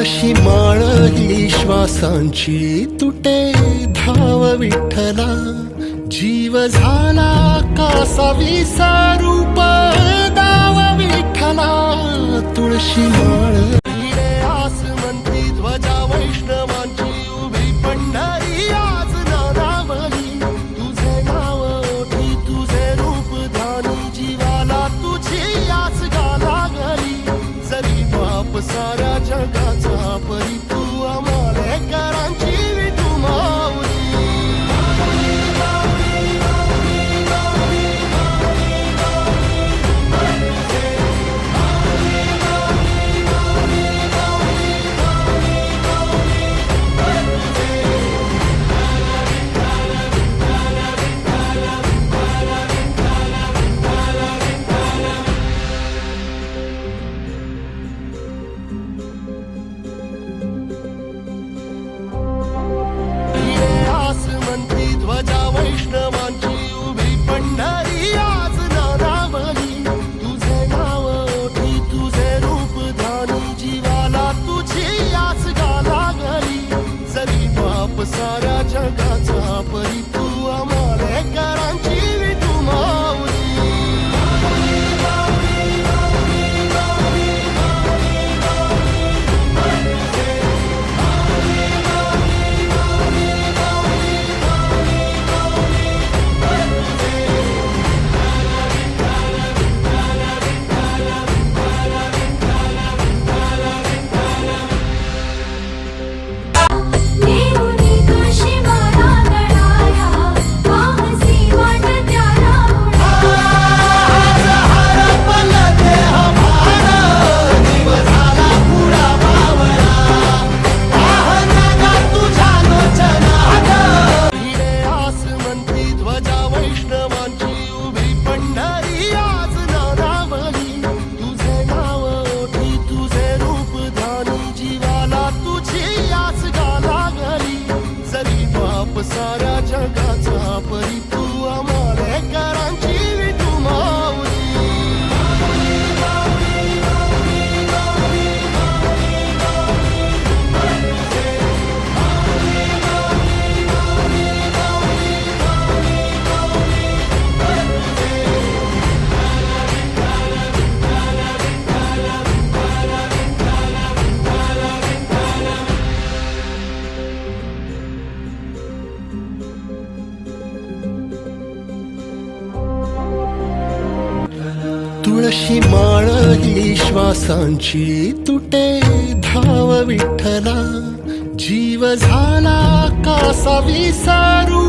तुळशी माळ ही श्वासांची तुटे धाव विठ्ठला, जीव झाला कासा विसारूप दाव विठ्ठला. तुळशी माळ आसमंती ध्वजा वैष्णवांची उभी पंढरी आज नानावली. तुझे नाव ओठी तुझे रूप ध्यानी, जीवाला तुझी आस गाला गली. जरी बाप साऱ्या जगाचा परी तू आमालेकरांची विठू माऊली. ध्वजा वैष्णवांची उभी पंढरी आज नानावली. तुझे नाव ओठी तुझे रूप ध्यानी, जीवाला तुझी आस गाला गली. जरी बाप साऱ्या जगाचा परी तू आमालेकरांची विठू माऊली. साऱ्या जगाचा परी तू आमालेकरांची विठू माऊली. तुळशी माळ ही श्वासांची तुटे धाव विठ्ठला, जीव झाला कासा विसारू.